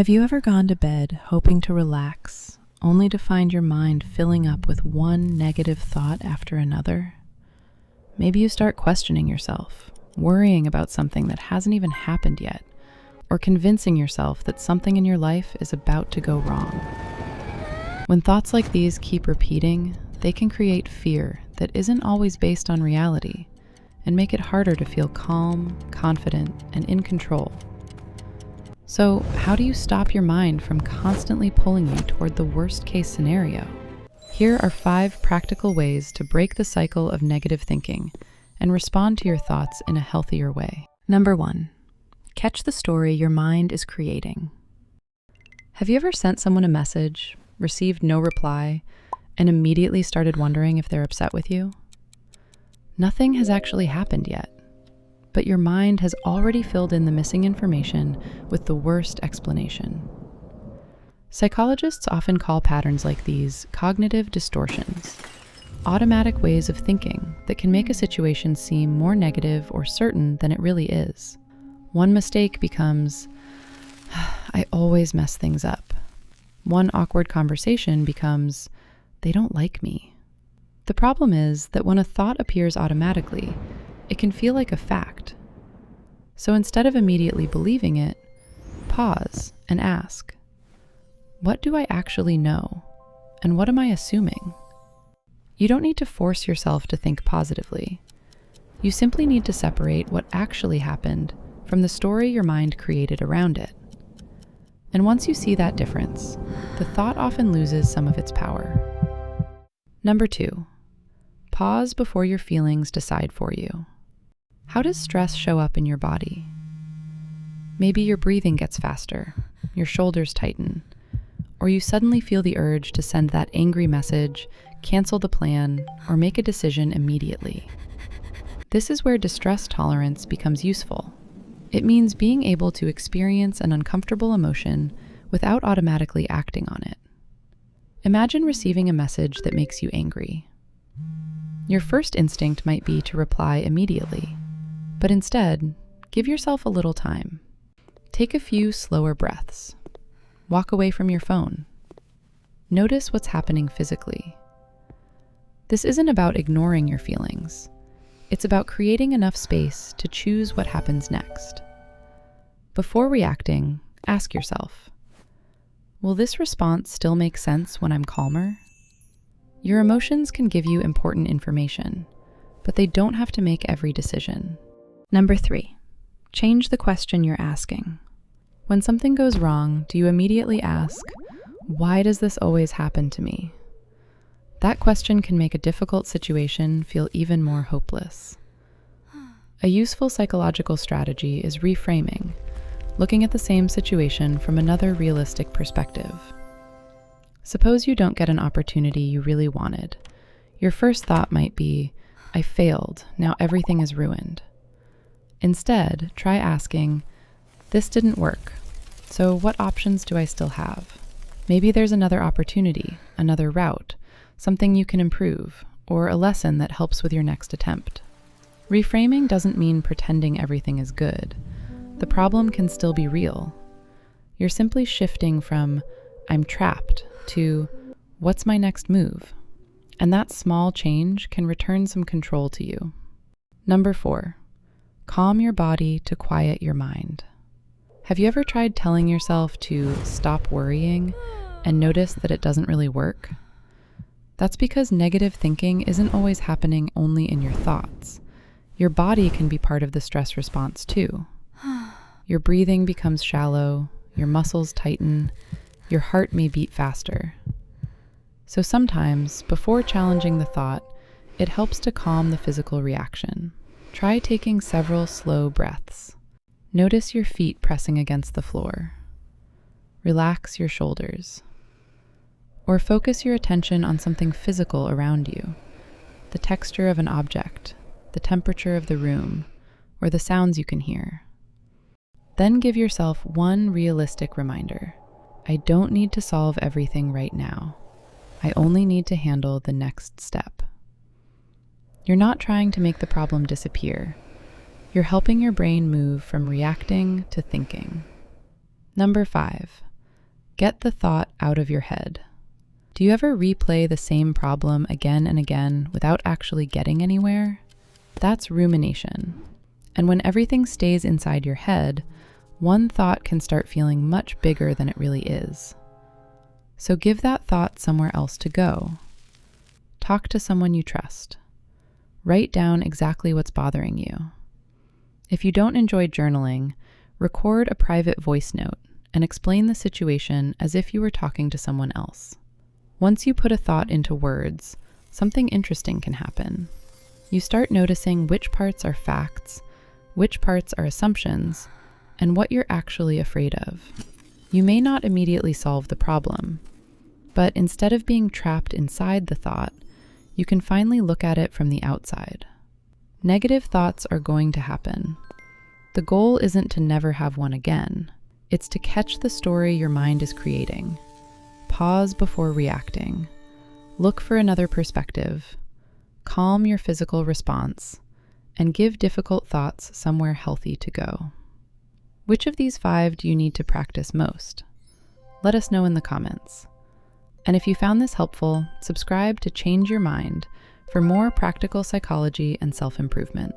Have you ever gone to bed hoping to relax, only to find your mind filling up with one negative thought after another? Maybe you start questioning yourself, worrying about something that hasn't even happened yet, or convincing yourself that something in your life is about to go wrong. When thoughts like these keep repeating, they can create fear that isn't always based on reality and make it harder to feel calm, confident, and in control. So, how do you stop your mind from constantly pulling you toward the worst-case scenario? Here are 5 practical ways to break the cycle of negative thinking and respond to your thoughts in a healthier way. Number 1. Catch the story your mind is creating. Have you ever sent someone a message, received no reply, and immediately started wondering if they're upset with you? Nothing has actually happened yet, but your mind has already filled in the missing information with the worst explanation. Psychologists often call patterns like these cognitive distortions, automatic ways of thinking that can make a situation seem more negative or certain than it really is. One mistake becomes, I always mess things up. One awkward conversation becomes, they don't like me. The problem is that when a thought appears automatically, it can feel like a fact. So instead of immediately believing it, pause and ask, what do I actually know? And what am I assuming? You don't need to force yourself to think positively. You simply need to separate what actually happened from the story your mind created around it. And once you see that difference, the thought often loses some of its power. Number 2, pause before your feelings decide for you. How does stress show up in your body? Maybe your breathing gets faster, your shoulders tighten, or you suddenly feel the urge to send that angry message, cancel the plan, or make a decision immediately. This is where distress tolerance becomes useful. It means being able to experience an uncomfortable emotion without automatically acting on it. Imagine receiving a message that makes you angry. Your first instinct might be to reply immediately, but instead, give yourself a little time. Take a few slower breaths. Walk away from your phone. Notice what's happening physically. This isn't about ignoring your feelings. It's about creating enough space to choose what happens next. Before reacting, ask yourself, will this response still make sense when I'm calmer? Your emotions can give you important information, but they don't have to make every decision. Number 3, change the question you're asking. When something goes wrong, do you immediately ask, why does this always happen to me? That question can make a difficult situation feel even more hopeless. A useful psychological strategy is reframing, looking at the same situation from another realistic perspective. Suppose you don't get an opportunity you really wanted. Your first thought might be, I failed, now everything is ruined. Instead, try asking, this didn't work, so what options do I still have? Maybe there's another opportunity, another route, something you can improve, or a lesson that helps with your next attempt. Reframing doesn't mean pretending everything is good. The problem can still be real. You're simply shifting from, I'm trapped, to, what's my next move? And that small change can return some control to you. Number 4, calm your body to quiet your mind. Have you ever tried telling yourself to stop worrying and notice that it doesn't really work? That's because negative thinking isn't always happening only in your thoughts. Your body can be part of the stress response too. Your breathing becomes shallow, your muscles tighten, your heart may beat faster. So sometimes, before challenging the thought, it helps to calm the physical reaction. Try taking several slow breaths. Notice your feet pressing against the floor. Relax your shoulders. Or focus your attention on something physical around you, the texture of an object, the temperature of the room, or the sounds you can hear. Then give yourself one realistic reminder. I don't need to solve everything right now. I only need to handle the next step. You're not trying to make the problem disappear. You're helping your brain move from reacting to thinking. Number 5, Get the thought out of your head. Do you ever replay the same problem again and again without actually getting anywhere? That's rumination. And when everything stays inside your head, one thought can start feeling much bigger than it really is. So give that thought somewhere else to go. Talk to someone you trust. Write down exactly what's bothering you. If you don't enjoy journaling, record a private voice note and explain the situation as if you were talking to someone else. Once you put a thought into words, something interesting can happen. You start noticing which parts are facts, which parts are assumptions, and what you're actually afraid of. You may not immediately solve the problem, but instead of being trapped inside the thought, you can finally look at it from the outside. Negative thoughts are going to happen. The goal isn't to never have one again. It's to catch the story your mind is creating. Pause before reacting. Look for another perspective. Calm your physical response, and give difficult thoughts somewhere healthy to go. Which of these 5 do you need to practice most? Let us know in the comments. And if you found this helpful, subscribe to Change Your Mind for more practical psychology and self-improvement.